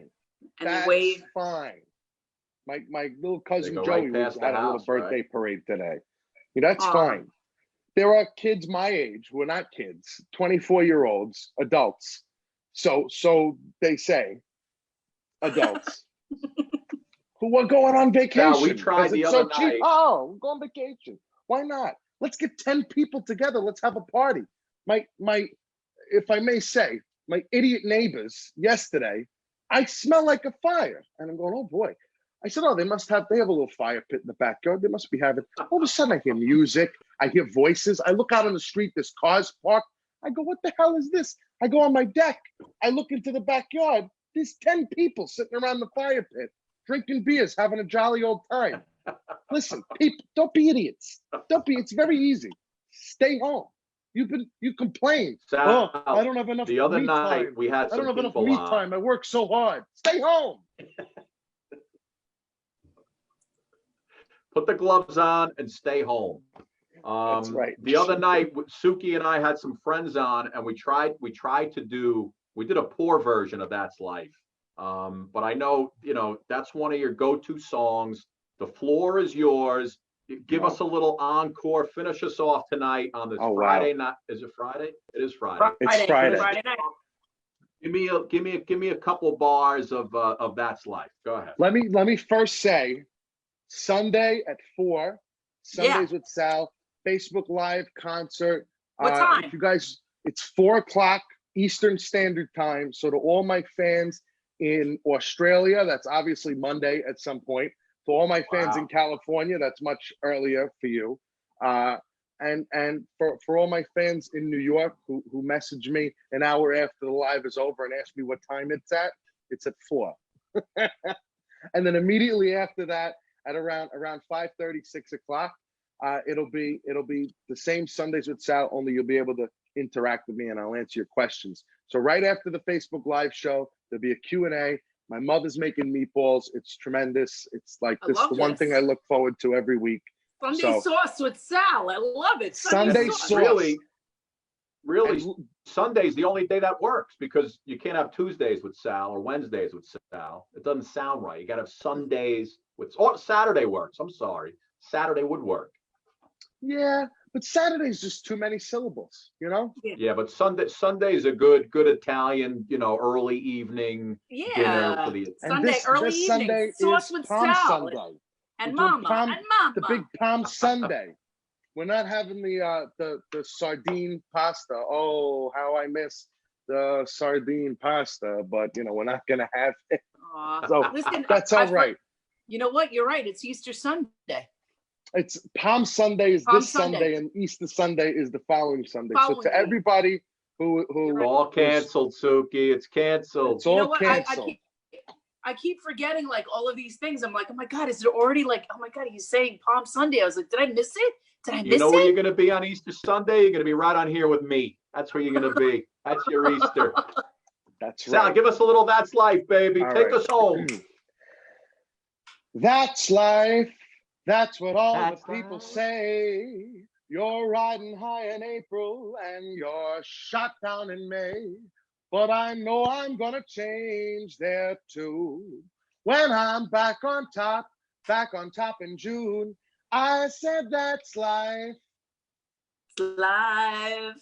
and they wave. That's fine. My little cousin Joey had a little birthday parade today. That's fine. There are kids my age who are not kids, 24-year-olds, adults. So they say. Adults who are going on vacation. Now, we tried the other night. Cheap. Oh, we're going on vacation. Why not? Let's get 10 people together. Let's have a party. My, if I may say, my idiot neighbors yesterday, I smell like a fire. And I'm going, oh boy. I said, oh, they have a little fire pit in the backyard. They must be having, all of a sudden I hear music. I hear voices. I look out on the street. There's cars parked. I go, what the hell is this? I go on my deck. I look into the backyard. There's 10 people sitting around the fire pit, drinking beers, having a jolly old time. Listen, people, don't be idiots. It's very easy. Stay home. You complain. Sal, oh, I don't have enough the other night time. we had some I don't have enough people me on. time. I work so hard. Stay home. Put the gloves on and stay home. That's right. The other night, Suki and I had some friends on, and we did a poor version of That's Life. But I know, that's one of your go-to songs. The floor is yours. Give us a little encore. Finish us off tonight on this Friday night. Is it Friday? It is Friday. It's Friday. Friday night. Give me a couple bars of That's Life. Go ahead. Let me first say, Sunday at 4, Sundays with Sal, Facebook Live concert. What time? If you guys, it's 4 o'clock. Eastern Standard Time. So to all my fans in Australia, that's obviously Monday at some point. To all my fans in California, that's much earlier for you. And for all my fans in New York who message me an hour after the live is over and ask me what time it's at 4. And then immediately after that, at around 5:30, 6 o'clock, it'll be the same Sundays with Sal, only you'll be able to interact with me and I'll answer your questions. So right after the Facebook Live show, there'll be a Q&A. My mother's making meatballs. It's tremendous. It's like the one thing I look forward to every week. Sunday sauce with Sal. I love it. Sunday sauce. Really, Sunday's the only day that works because you can't have Tuesdays with Sal or Wednesdays with Sal. It doesn't sound right. You got to have Sundays Saturday works. I'm sorry. Saturday would work. Yeah, but Saturday's just too many syllables, Yeah, but Sunday's a good Italian, early evening dinner for the early evening. Sunday sauce with Palm Sal Sunday. And Mama. The big Palm Sunday. We're not having the sardine pasta. Oh, how I miss the sardine pasta, but we're not gonna have it. So listen, that's all right. You know what? You're right. It's Easter Sunday. It's Palm Sunday is this Sunday, and Easter Sunday is the following Sunday. So to everybody who all canceled, Suki, it's canceled. It's all canceled. I keep forgetting like all of these things. I'm like, oh my God, is it already like, oh my God, he's saying Palm Sunday. I was like, did I miss it? You know where you're going to be on Easter Sunday? You're going to be right on here with me. That's where you're going to be. That's your Easter. That's right. Sal, give us a little That's Life, baby. Take us home. That's life. That's what all the people say. You're riding high in April and you're shot down in May. But I know I'm gonna change there too. When I'm back on top in June. I said that's life. Life.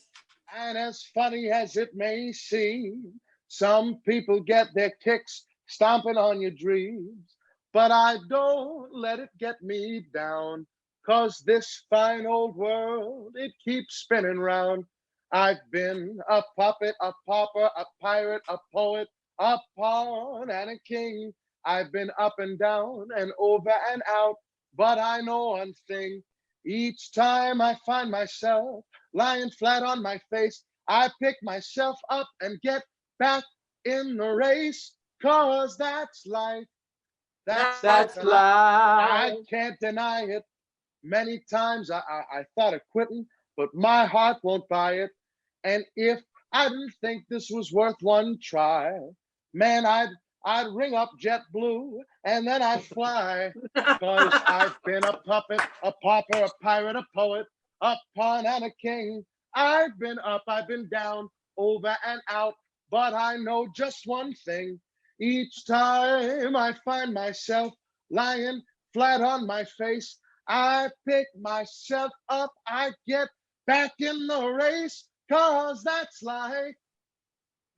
And as funny as it may seem, some people get their kicks stomping on your dreams. But I don't let it get me down, 'cause this fine old world, it keeps spinning round. I've been a puppet, a pauper, a pirate, a poet, a pawn and a king. I've been up and down and over and out, but I know one thing. Each time I find myself lying flat on my face, I pick myself up and get back in the race, 'cause that's life. That's life. life. I can't deny it. Many times I thought of quitting, but my heart won't buy it. And if I didn't think this was worth one try, man, I'd ring up JetBlue and then I'd fly. 'Cause I've been a puppet, a pauper, a pirate, a poet, a pawn and a king. I've been up, I've been down, over and out, but I know just one thing. Each time I find myself lying flat on my face, I pick myself up, I get back in the race, 'cause that's life.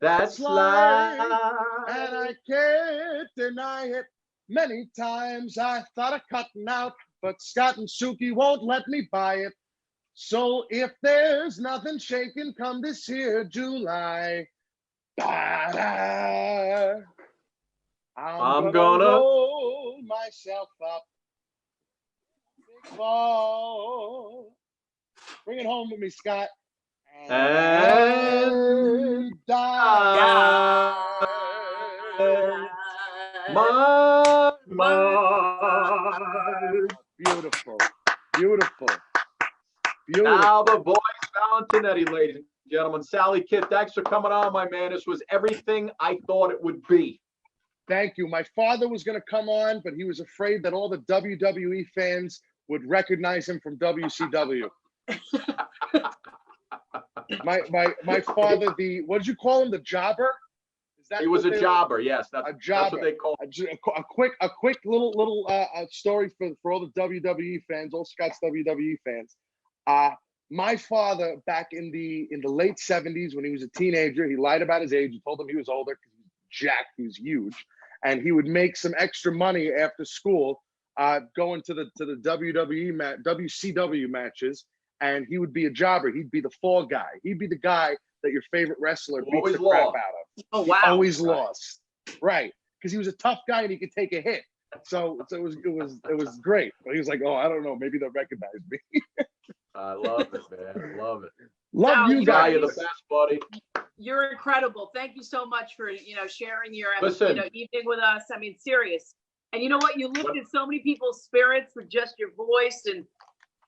That's life. life. And I can't deny it. Many times I thought of cutting out, but Scott and Suki won't let me buy it. So if there's nothing shaking come this here July, ba-da, I'm gonna roll myself up. Big ball. Bring it home with me, Scott. And die. My. Beautiful, beautiful, beautiful. Now the voice, Valentinetti, ladies and gentlemen. Sally Kid, thanks for coming on, my man. This was everything I thought it would be. Thank you. My father was going to come on, but he was afraid that all the WWE fans would recognize him from WCW. my father, what did you call him? The jobber? Is that he was a jobber? Yes, that's what they call it. A quick little story for all the WWE fans, all Scott's WWE fans. My father, back in the late 70s, when he was a teenager, he lied about his age. He told them he was older because he was jacked, he was huge, and he would make some extra money after school, going to the WCW matches. And he would be a jobber. He'd be the fall guy. He'd be the guy that your favorite wrestler beats the crap out of. Oh, wow. He always lost. Right. Because he was a tough guy and he could take a hit. So it was great. But he was like, oh, I don't know, maybe they'll recognize me. I love it, man. I love it. Love you guys. You're the best, buddy. You're incredible. Thank you so much for sharing your evening with us. I mean, serious. And you know what? You lifted so many people's spirits with just your voice, and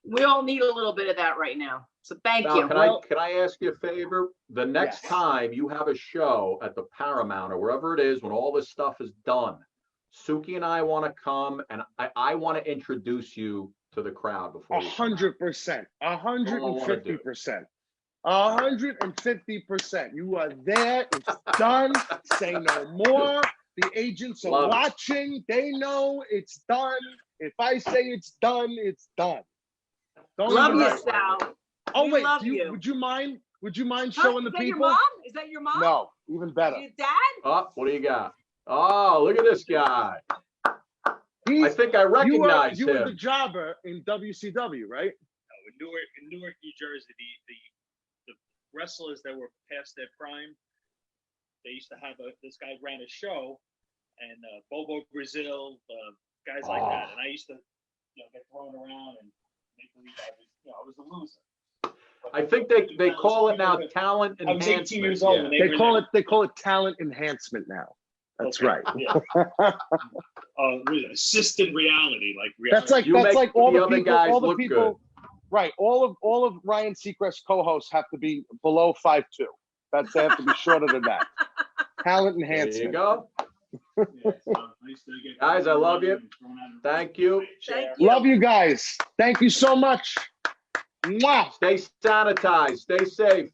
we all need a little bit of that right now. So thank you. Can I ask you a favor? The next time you have a show at the Paramount or wherever it is, when all this stuff is done, Suki and I want to come, and I want to introduce you to the crowd before. 100%, 150%, 150%. You are there. It's done. Say no more. The agents are watching. They know it's done. If I say it's done, it's done. Don't love you, Sal. Oh wait, would you mind showing the people? Your mom? Is that your mom? No, even better. Your dad? Oh, what do you got? Oh, look at this guy. I think I recognize him. You were the jobber in WCW, right? No, in Newark, New Jersey, the wrestlers that were past their prime, they used to have this guy ran a show, and Bobo Brazil, guys like that, and I used to get thrown around and make believe I was a loser. I think they call it now talent enhancement. I was 18 years old. Yeah. They call it talent enhancement now. That's right. Yeah. Assisted reality, like That's reality. like all the people, good. Right. All of Ryan Seacrest's co-hosts have to be below 5'2". They have to be shorter than that. Talent enhancement. There you go. Guys, I love you. Thank you. Love you guys. Thank you so much. Mwah. Stay sanitized. Stay safe.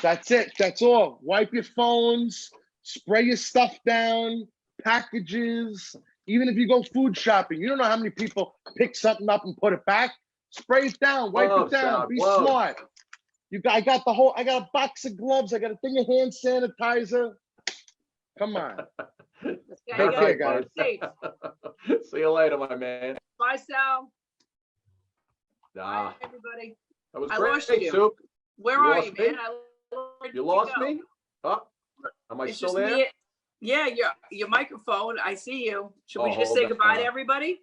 That's it. That's all. Wipe your phones. Spray your stuff down. Packages. Even if you go food shopping, you don't know how many people pick something up and put it back. Spray it down. Wipe it down. Be smart. I got a box of gloves. I got a thing of hand sanitizer. Come on. Take care, guys. See you later, my man. Bye, Sal. Bye, everybody. That was I great, lost you. Soup. Where are you, man? You lost me? Oh, am I still there? Yeah, your microphone. I see you. Should we Oh, just hold say that goodbye to thought. everybody?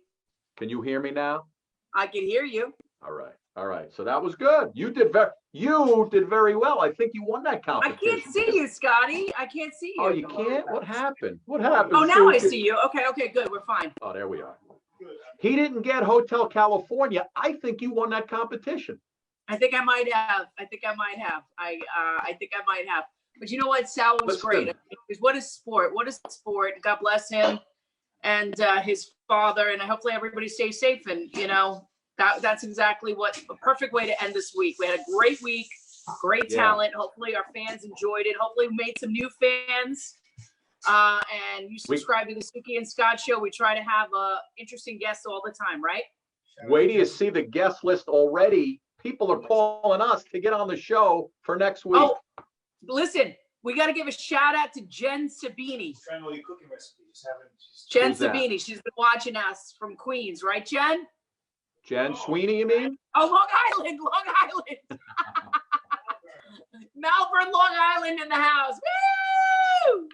Can you hear me now? I can hear you. All right. All right. So that was good. You did very well. I think you won that I competition. can't see you, Scotty. I can't see you. Oh, you can't? What happened? What happened? Oh, now I Suki? see you. Okay, good. We're fine. Oh, there we are. He didn't get Hotel California. I think you won that competition. I think I might have. I think I might have. I think I might have. But you know what? Sal was Listen. great. Because what a sport. What a sport. God bless him and his father. And hopefully everybody stays safe. And, you know, that's exactly what a perfect way to end this week. We had a great week, great talent. Hopefully our fans enjoyed it. Hopefully we made some new fans. And you subscribe to the Suki and Scott show. We try to have interesting guests all the time, right? Wait till you see the guest list already. People are calling us to get on the show for next week. Oh, listen, we got to give a shout out to Jen Sabini. Trying all your cooking recipes. Jen Who's that? Sabini. She's been watching us from Queens, right, Jen? Jen Sweeney, you mean? Oh, Long Island. Malvern, Long Island in the house. Woo!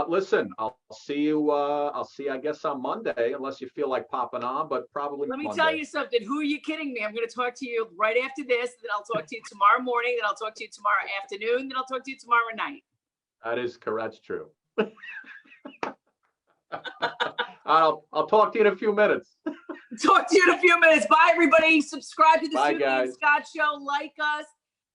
Listen, I'll see you, I guess, on Monday, unless you feel like popping on, but probably Let me Monday. tell you something. Who are you kidding me? I'm going to talk to you right after this. Then I'll talk to you tomorrow morning. Then I'll talk to you tomorrow afternoon. Then I'll talk to you tomorrow night. That is correct. That's true. I'll talk to you in a few minutes. Talk to you in a few minutes. Bye, everybody. Subscribe to the Bye, Suki guys. and Scott Show. Like us.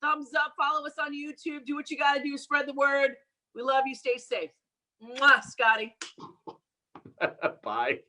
Thumbs up. Follow us on YouTube. Do what you got to do. Spread the word. We love you. Stay safe. Mwah, Scotty. Bye.